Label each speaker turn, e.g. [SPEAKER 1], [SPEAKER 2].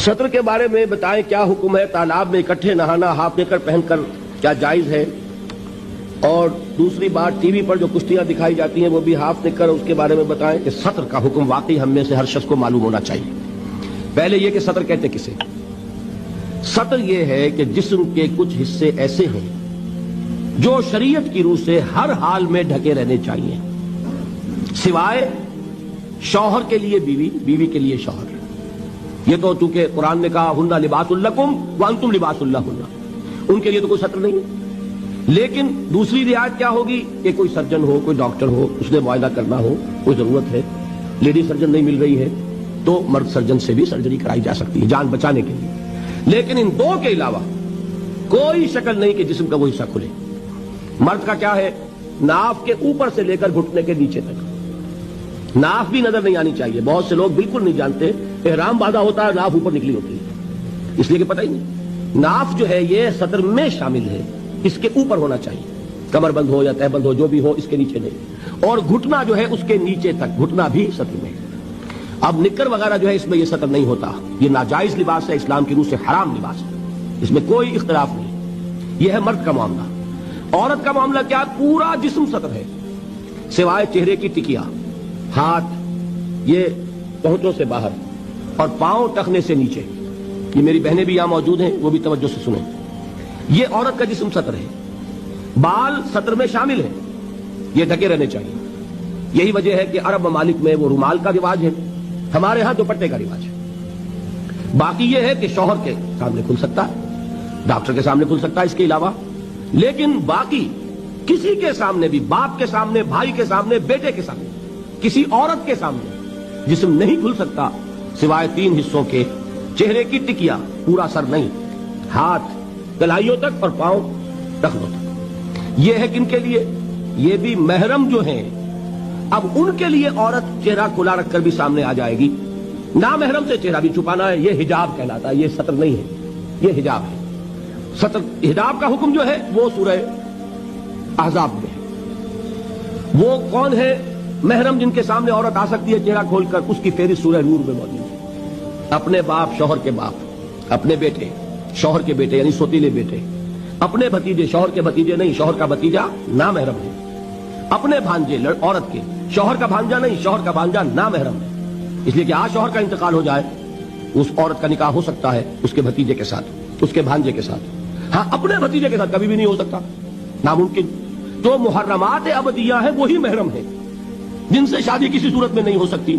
[SPEAKER 1] सत्र के बारे में बताएं, क्या हुक्म है? तालाब में इकट्ठे नहाना हाफ नेकर पहनकर क्या जायज है? और दूसरी बात, टीवी पर जो कुश्तियां दिखाई जाती हैं वो भी हाफ नेकर, उसके बारे में बताएं कि सत्र का हुक्म वाकई हम में से हर शख्स को मालूम होना चाहिए। पहले ये कि सत्र कहते किसे? सत्र ये है कि जिस्म के कुछ हिस्से ऐसे हैं जो शरीयत की रूह से हर हाल में ढके रहने चाहिए, सिवाय शौहर के लिए बीवी, बीवी के लिए शौहर। ये तो चूंकि कुरान ने कहा हुन्ना लिबासुल लकुम व अंतुम लिबासुल लहुन्ना, उनके लिए तो कोई सत्र नहीं है। लेकिन दूसरी रियायत क्या होगी कि कोई सर्जन हो, कोई डॉक्टर हो, उसने मुआयना करना हो, कोई जरूरत है, लेडी सर्जन नहीं मिल रही है तो मर्द सर्जन से भी सर्जरी कराई जा सकती है जान बचाने के लिए। लेकिन इन दो के अलावा कोई शक्ल नहीं कि जिस्म का वो हिस्सा खुले। मर्द का क्या है? नाफ के ऊपर से लेकर घुटने के नीचे तक नाफ भी नजर नहीं आनी चाहिए। बहुत से लोग बिल्कुल नहीं जानते, एहराम बांधा होता है, नाफ ऊपर निकली होती है, इसलिए कि पता ही नहीं। नाफ जो है ये सत्र में शामिल है, इसके ऊपर होना चाहिए, कमर बंद हो या तहबंद हो, जो भी हो, इसके नीचे नहीं। और घुटना जो है उसके नीचे तक, घुटना भी सत्र में। अब निक्कर वगैरह जो है इसमें यह सत्र नहीं होता, ये नाजायज लिबास है, इस्लाम की रूह से हराम लिबास है, इसमें कोई इख्तिलाफ नहीं। यह है मर्द का मामला। औरत का मामला क्या? पूरा जिस्म सत्र है सिवाय चेहरे की टिकिया, हाथ ये पहुंचों से बाहर और पांव टखने से नीचे। ये मेरी बहनें भी यहां मौजूद हैं, वो भी तवज्जो से सुने। ये औरत का जिस्म सत्र है, बाल सत्र में शामिल है, ये ढके रहने चाहिए। यही वजह है कि अरब ममालिक में वो रुमाल का रिवाज है, हमारे यहां दुपट्टे का रिवाज है। बाकी ये है कि शौहर के सामने खुल सकता है, डॉक्टर के सामने खुल सकता है, इसके अलावा। लेकिन बाकी किसी के सामने भी, बाप के सामने, भाई के सामने, बेटे के सामने, किसी औरत के सामने जिस्म नहीं खुल सकता सिवाय तीन हिस्सों के, चेहरे की टिकिया, पूरा सर नहीं, हाथ कलाइयों तक और पांव टखनों तक। यह है किनके लिए? ये भी महरम जो हैं। अब उनके लिए औरत चेहरा खुला रखकर भी सामने आ जाएगी, ना महरम से चेहरा भी छुपाना है, यह हिजाब कहलाता है, यह सत्र नहीं है, यह हिजाब है। सत्र हिजाब का हुक्म जो है वो सूरह अहज़ाब में है। वो कौन है महरम जिनके सामने औरत आ सकती है चेहरा खोलकर? उसकी फेरिस्त सूरह नूर में मौजूद है। अपने बाप, शौहर के बाप, अपने बेटे, शौहर के बेटे यानी सोतीले बेटे, अपने भतीजे, शौहर के भतीजे नहीं, शौहर का भतीजा ना महरम है, अपने भांजे औरत के, शौहर का भांजा नहीं, शौहर का भांजा ना महरम है। इसलिए कि आज शौहर का इंतकाल हो जाए, उस औरत का निकाह हो सकता है उसके भतीजे के साथ, उसके भांजे के साथ। हाँ, अपने भतीजे के साथ कभी भी नहीं हो सकता, नामुमकिन। तो मुहर्रमात अबदिया है, वही महरम है जिनसे शादी किसी सूरत में नहीं हो सकती।